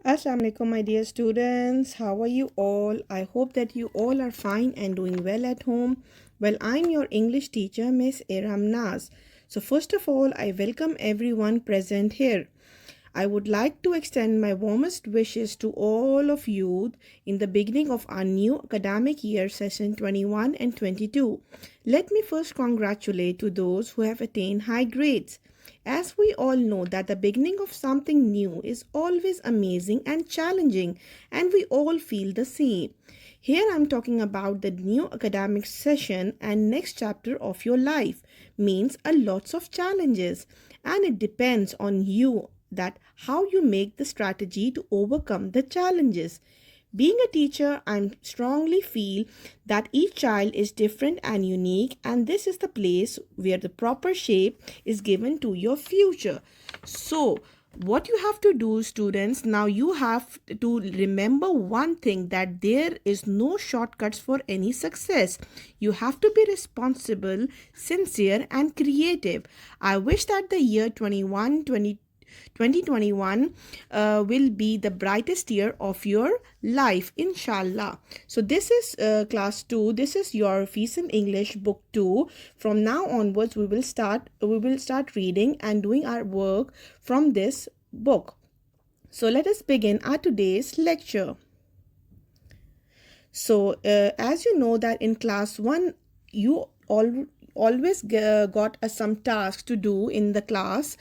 Assalamu alaikum, my dear students. How are you all? I hope that you all are fine and doing well at home. Well, I'm your English teacher, Miss Iram Naz. So, first of all, I welcome everyone present here. I would like to extend my warmest wishes to all of you in the beginning of our new academic year, session 21 and 22. Let me first congratulate to those who have attained high grades. As we all know that the beginning of something new is always amazing and challenging, and we all feel the same. Here I'm talking about the new academic session and next chapter of your life means a lots of challenges, and it depends on you that how you make the strategy to overcome the challenges. Being a teacher, I strongly feel that each child is different and unique, and this is the place where the proper shape is given to your future. So, what you have to do, students, now you have to remember one thing, that there is no shortcuts for any success. You have to be responsible, sincere, and creative. I wish that the year 2021 will be the brightest year of your life, inshallah. So this is class 2. This is your Fees in English book 2. From now onwards we will start reading and doing our work from this book. So let us begin our today's lecture. So as you know that in class 1 you always got some tasks to do in the class,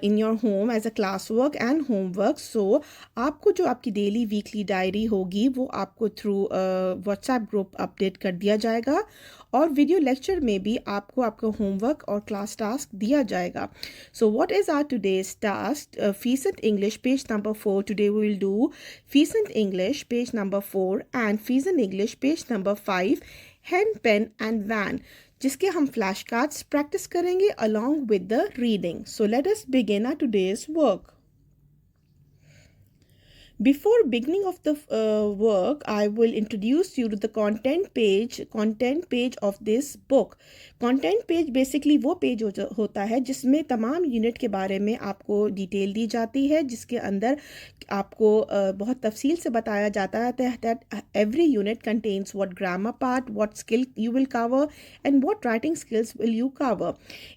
in your home as a classwork and homework. So आपको जो आपकी daily weekly diary होगी वो आपको through WhatsApp group update कर दिया जाएगा, और वीडियो लेक्चर में भी आपको आपका होमवर्क और क्लास टास्क दिया जाएगा. So what is our today's task? Feasant English page number 4. Today we will do Feasant English page number 4 and Feasant English page number 5, Hen, Pen and Van, जिसके हम flash cards practice करेंगे along with the reading. So let us begin our today's work. Before beginning of the work, I will introduce you to the content page of this book. Content page basically वो page होता है जिसमें तमाम unit के बारे में आपको detail दी जाती है, जिसके अंदर आपको बहुत तफसील से बताया जाता है that every unit contains what grammar part, what skill you will cover, and what writing skills will you cover.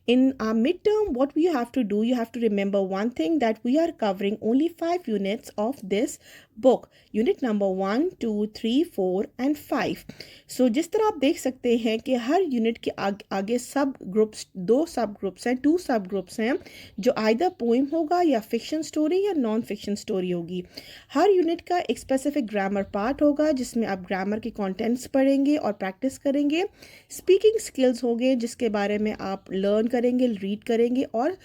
In our midterm, what we have to do, you have to remember one thing, that we are covering only 5 units of this book. Unit number 1, 2, 3, 4 and 5. So जिस तरह आप देख सकते हैं कि हर unit के आगे सब ग्रुप्स, 2 सब ग्रुप्स हैं, 2 सब ग्रुप्स हैं, जो आइदर पोइम होगा या फिक्शन स्टोरी या नॉन फिक्शन स्टोरी होगी. हर यूनिट का एक स्पेसिफिक ग्रामर पार्ट होगा जिसमें आप ग्रामर के कंटेंट्स पढ़ेंगे और प्रैक्टिस करेंगे. स्पीकिंग स्किल्स होंगे जिसके बारे में आप लर्न करेंगे, रीड करेंगे, और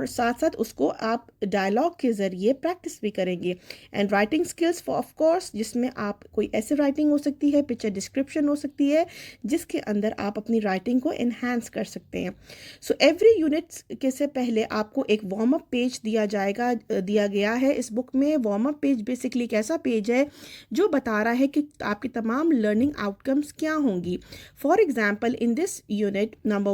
साथ साथ उसको आप डायलॉग के ज़रिए प्रैक्टिस भी करेंगे. And writing skills for of course, जिसमें आप कोई ऐसे राइटिंग हो सकती है, पिक्चर डिस्क्रिप्शन हो सकती है, जिसके अंदर आप अपनी राइटिंग को एनहांस कर सकते हैं. सो एवरी यूनिट के से पहले आपको एक वार्म अप पेज दिया गया है इस बुक में. वार्म अप पेज बेसिकली एक ऐसा पेज है जो बता रहा है कि आपकी तमाम लर्निंग आउटकम्स क्या होंगी. For example in this unit number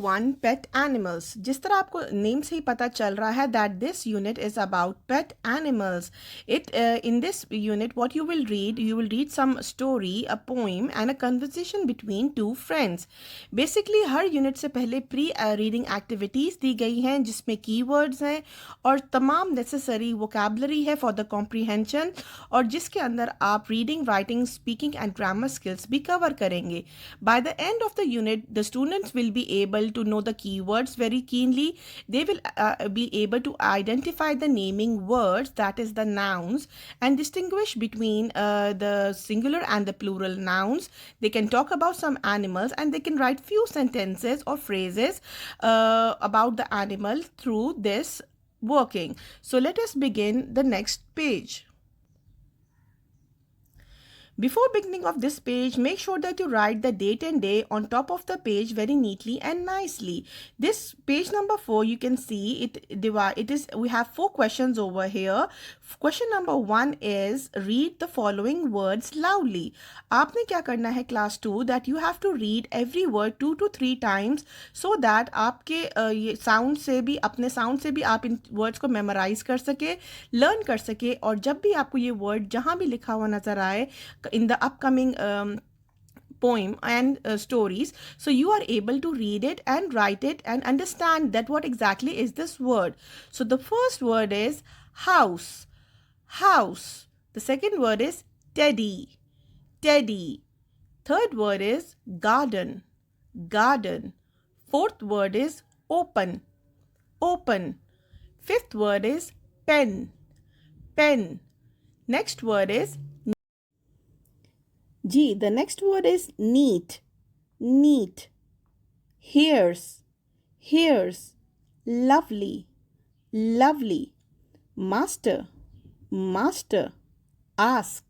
1 pet animals. जिस तरह आपको नेम से ही पता चल रहा है that this unit is about pet animals. It in this unit what you will read some story, a poem and a conversation between 2 friends. Basically हर unit से पहले प्री रीडिंग एक्टिविटीज़ दी गई हैं जिसमें कीवर्ड्स हैं और तमाम नेसेसरी वोकैबुलरी है फॉर द कॉम्प्रीहेंशन, और जिसके अंदर आप reading, writing, speaking and grammar skills भी कवर करेंगे. By the end of the unit the students will be able to know the keywords very keenly. They will be able to identify the naming words, that is the nouns, and distinguish between the singular and the plural nouns. They can talk about some animals and they can write few sentences or phrases about the animal through this working. So let us begin the next page. Before beginning of this page, make sure that you write the date and day on top of the page very neatly and nicely. This page number 4, you can see we have 4 questions over here. Question number 1 is read the following words loudly. आपने क्या करना है class 2 that you have to read every word 2 to 3 times so that आपके ये sound से भी अपने sound से भी आप इन वर्ड्स को मेमोराइज कर सके, लर्न कर सके, और जब भी आपको ये वर्ड जहाँ भी लिखा हुआ नज़र आए in the upcoming poem and stories, so you are able to read it and write it and understand that what exactly is this word. So the first word is house, house. The second word is teddy, teddy. Third word is garden, garden. Fourth word is open, open. Fifth word is pen, pen. Next word is the next word is neat, neat. Here's, here's. Lovely, lovely. Master, master. Ask,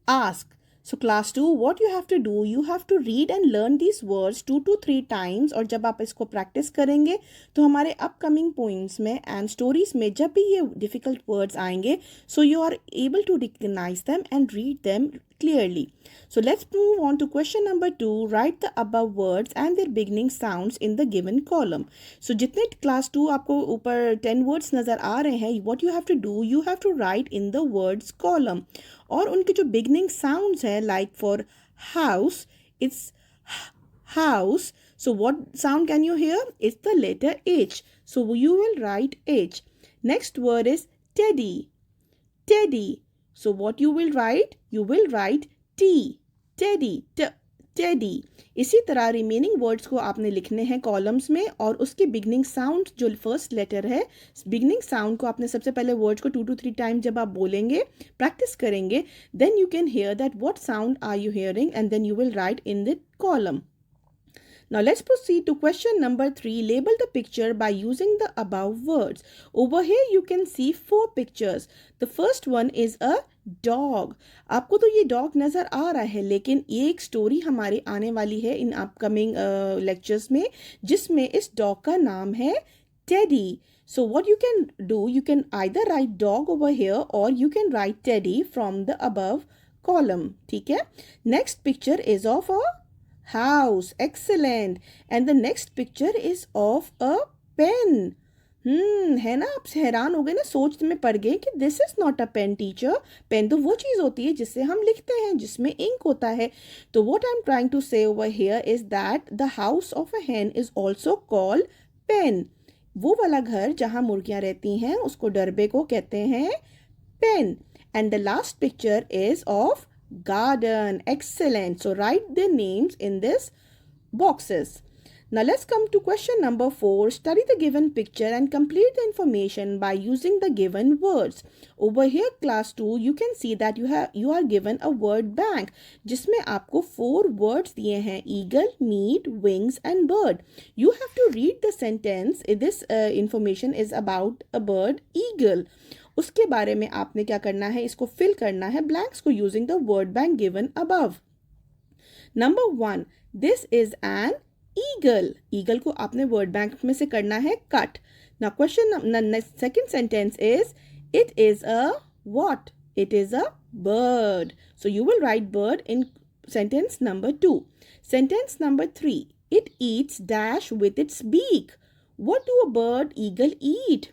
ask. So class 2, what you have to do, you have to read and learn these words 2 to 3 times. और जब आप इसको practice करेंगे तो हमारे upcoming poems में and stories में जब भी ये difficult words आएंगे, so you are able to recognize them and read them clearly. So let's move on to question number 2. Write the above words and their beginning sounds in the given column. So जितने class 2 आपको ऊपर 10 words नज़र आ रहे हैं, what you have to do, you have to write in the words column. और उनके जो beginning sounds है, like for house, it's house. So what sound can you hear? It's the letter H. So you will write H. Next word is teddy, teddy. So what you will write? You will write T, teddy, teddy. इसी तरह remaining words को आपने लिखने हैं columns में, और उसके beginning sound जो फर्स्ट लेटर है, बिगनिंग साउंड को आपने सबसे पहले वर्ड्स को 2 to 3 टाइम जब आप बोलेंगे, प्रैक्टिस करेंगे, then you can hear that what sound are you hearing, and then you will write in the column. Now let's proceed to question number 3. Label the picture by using the above words. Over here you can see 4 pictures. The first one is a dog. आपको तो ये dog नज़र आ रहा है, लेकिन ये एक स्टोरी हमारे आने वाली है इन अपकमिंग लेक्चर्स में, जिसमें इस dog का नाम है Teddy. So what you can do, you can either write dog over here or you can write Teddy from the above column. ठीक है? Next picture is of a house. Excellent. And the next picture is of a pen. है ना, आप हैरान हो गए ना, सोच में पड़ गए कि this is not a pen teacher. Pen तो वो चीज़ होती है जिससे हम लिखते हैं, जिसमें इंक होता है. तो what I am trying to say over here is that the house of a hen is also called pen. वो वाला घर जहाँ मुर्गियाँ रहती हैं उसको डरबे को कहते हैं pen. And the last picture is of garden. Excellent. So write their names in this boxes. Now let's come to question number 4. Study the given picture and complete the information by using the given words. Over here class 2, you can see that you are given a word bank जिसमें आपको 4 words दिए हैं: eagle, meat, wings and bird. You have to read the sentence. This information is about a bird, eagle. उसके बारे में आपने क्या करना है, इसको फिल करना है ब्लैंक्स को using the word bank given above. Number 1, this is an eagle. Eagle को आपने वर्ड बैंक में से करना है cut. Now question second sentence is it is a what? It is a bird. So you will write bird in sentence number 2. Sentence number 3, it eats dash with its beak. What do a bird eagle eat?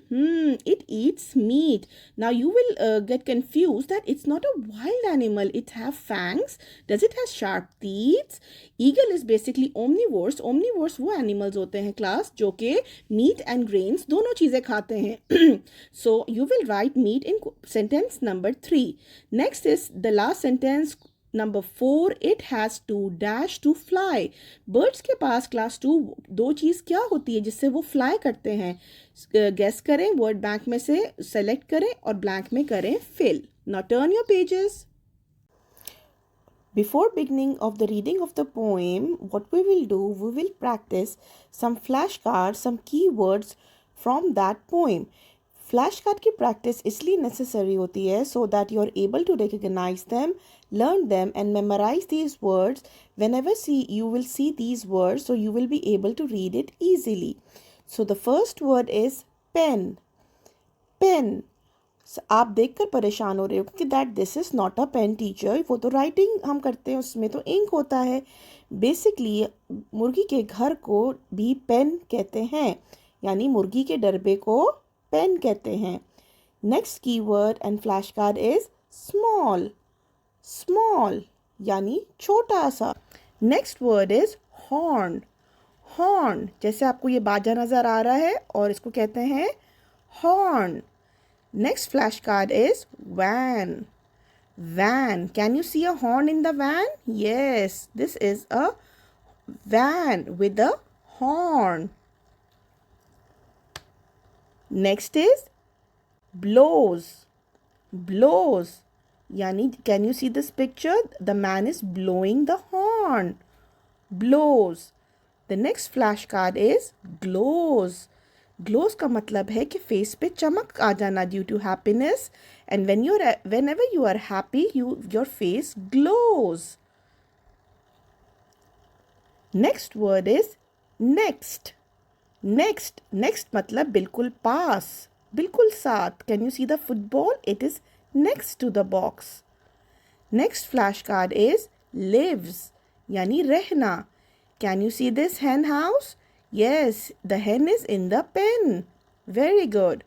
It eats meat. Now you will get confused that it's not a wild animal. It have fangs. Does it have sharp teeth? Eagle is basically omnivores. Omnivores वो animals होते हैं class जो कि meat and grains दोनों चीज़ें खाते हैं. So you will write meat in sentence number 3. Next is the last sentence. Number 4, it has to dash to fly. Birds के पास class 2 दो चीज़ क्या होती है जिससे वो fly करते हैं? Guess करें, word bank में से select करें और blank में करें fill. Now turn your pages. Before beginning of the reading of the poem, what we will do, we will practice some flashcards, some keywords from that poem. Flash card की practice इसलिए necessary होती है so that you are able to recognise them, learn them and memorize these words. Whenever you will see these words, so you will be able to read it easily. So the first word is pen. Pen. So, आप देखकर परेशान हो रहे हो कि that this is not a pen teacher, वो तो writing हम करते हैं उसमें तो इंक होता है. बेसिकली मुर्गी के घर को भी पेन कहते हैं, यानी मुर्गी के डरबे को पेन कहते हैं. Next keyword and flash card is small. Small यानी छोटा सा. Next word is horn. Horn जैसे आपको ये बाजा नज़र आ रहा है और इसको कहते हैं horn. Next flashcard is van. Van. Can you see a horn in the van? Yes, this is a van with a horn. Next is blows. Blows. Yani, can you see this picture? The man is blowing the horn. Blows. The next flashcard is glows. Glows का मतलब है कि face पे चमक आ जाना due to happiness, and whenever you are happy, your face glows. Next word is next. Next मतलब बिल्कुल पास, बिल्कुल साथ. Can you see the football? It is next to the box. Next flashcard is lives यानी रहना. Can you see this hen house? Yes, the hen is in the pen. Very good.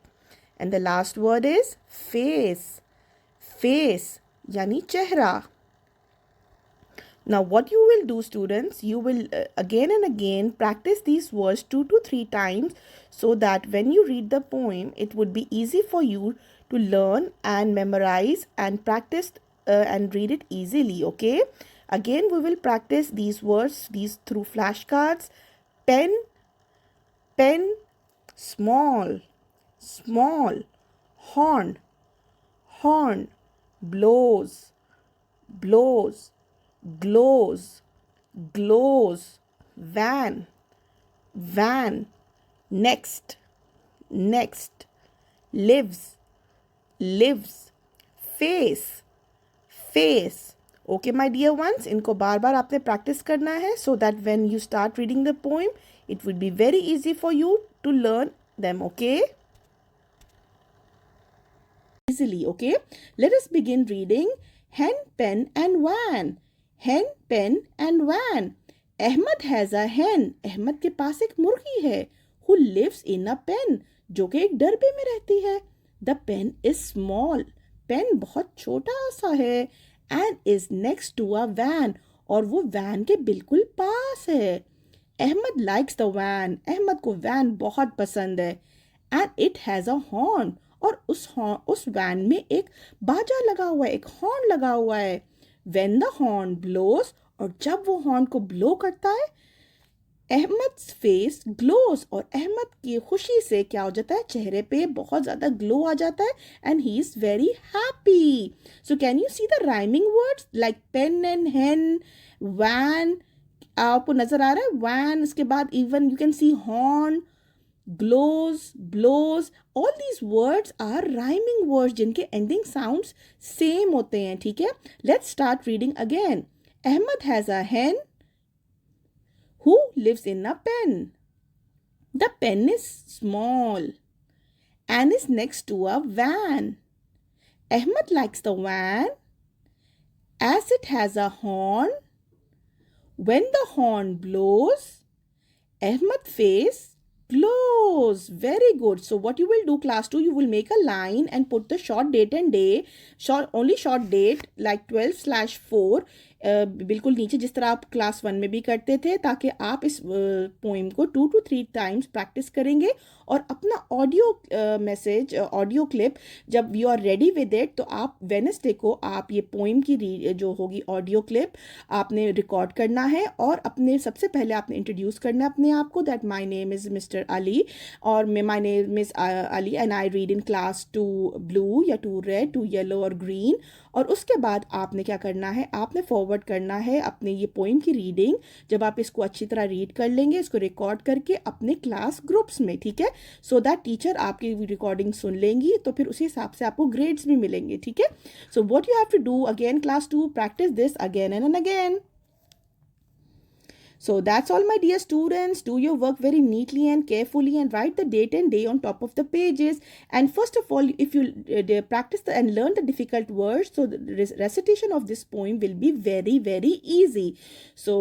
And the last word is face. Face yani chehra. Now what you will do, students, you will again and again practice these words 2 to 3 times so that when you read the poem, it would be easy for you to learn and memorize and practice and read it easily, okay? Again, we will practice these words through flashcards. Pen, small, horn, blows, glows, van, next, lives, face. Okay, my dear ones, इनको बार बार आपने practice करना है so that when you start reading the poem, it would be very easy for you to learn them, okay? Easily, okay? Let us begin reading Hen, Pen and Van. Hen, Pen and Van. Ahmed has a hen. Ahmed के पास एक मुर्गी है. Who lives in a pen. जो कि एक Derby में रहती है. The pen is small. Pen बहुत छोटा सा है. And is next to a van. और वो वैन के बिल्कुल पास है. Ahmad likes the van. Ahmad को वैन बहुत पसंद है. And it has a horn. और उस वैन में एक बाजा लगा हुआ है, एक हॉर्न लगा हुआ है. When the horn blows, और जब वो हॉर्न को ब्लो करता है, अहमद्स फेस ग्लोस, और अहमद की खुशी से क्या हो जाता है, चेहरे पे बहुत ज़्यादा ग्लो आ जाता है, and he is very happy. So can you see the rhyming words like pen and hen, van, आपको नज़र आ रहा है वैन, इसके बाद even you can see horn, glows, blows. All these words are rhyming words जिनके ending sounds same होते हैं, ठीक है. Let's start reading again. Ahmed has a hen who lives in a pen. The pen is small and is next to a van. Ahmed likes the van as it has a horn. When the horn blows, Ahmed's face glows. Very good. So what you will do, class 2, you will make a line and put the short date and day, only short date like 12/4 बिल्कुल नीचे, जिस तरह आप class 1 में भी करते थे, ताकि आप इस पोइम को 2 to 3 टाइम्स प्रैक्टिस करेंगे. और अपना ऑडियो मैसेज, ऑडियो क्लिप जब you are ready with it, तो आप वेडनेसडे को आप ये पोइम की जो होगी ऑडियो क्लिप आपने रिकॉर्ड करना है, और अपने सबसे पहले आपने इंट्रोड्यूस करना है अपने आप को, that my name is mister Ali, और my name is Ali and I read in class 2 blue या 2 रेड, 2 येलो और ग्रीन. और उसके बाद आपने क्या करना है, आपने फॉरवर्ड फॉरवर्ड करना है अपने ये पोइम की रीडिंग। जब आप इसको अच्छी तरह रीड कर लेंगे, इसको रिकॉर्ड करके अपने क्लास ग्रुप्स में, ठीक है, सो दैट टीचर आपकी रिकॉर्डिंग सुन लेंगी, तो फिर उसी हिसाब से आपको ग्रेड्स भी मिलेंगे, ठीक है। So what you have to do again class 2, practice this again and again. So that's all, my dear students. Do your work very neatly and carefully and write the date and day on top of the pages. And first of all, if you practice and learn the difficult words, so the recitation of this poem will be very, very easy. So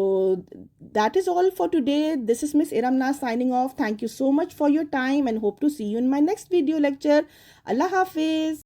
that is all for today. This is Miss Iramna signing off. Thank you so much for your time and hope to see you in my next video lecture. Allah Hafiz.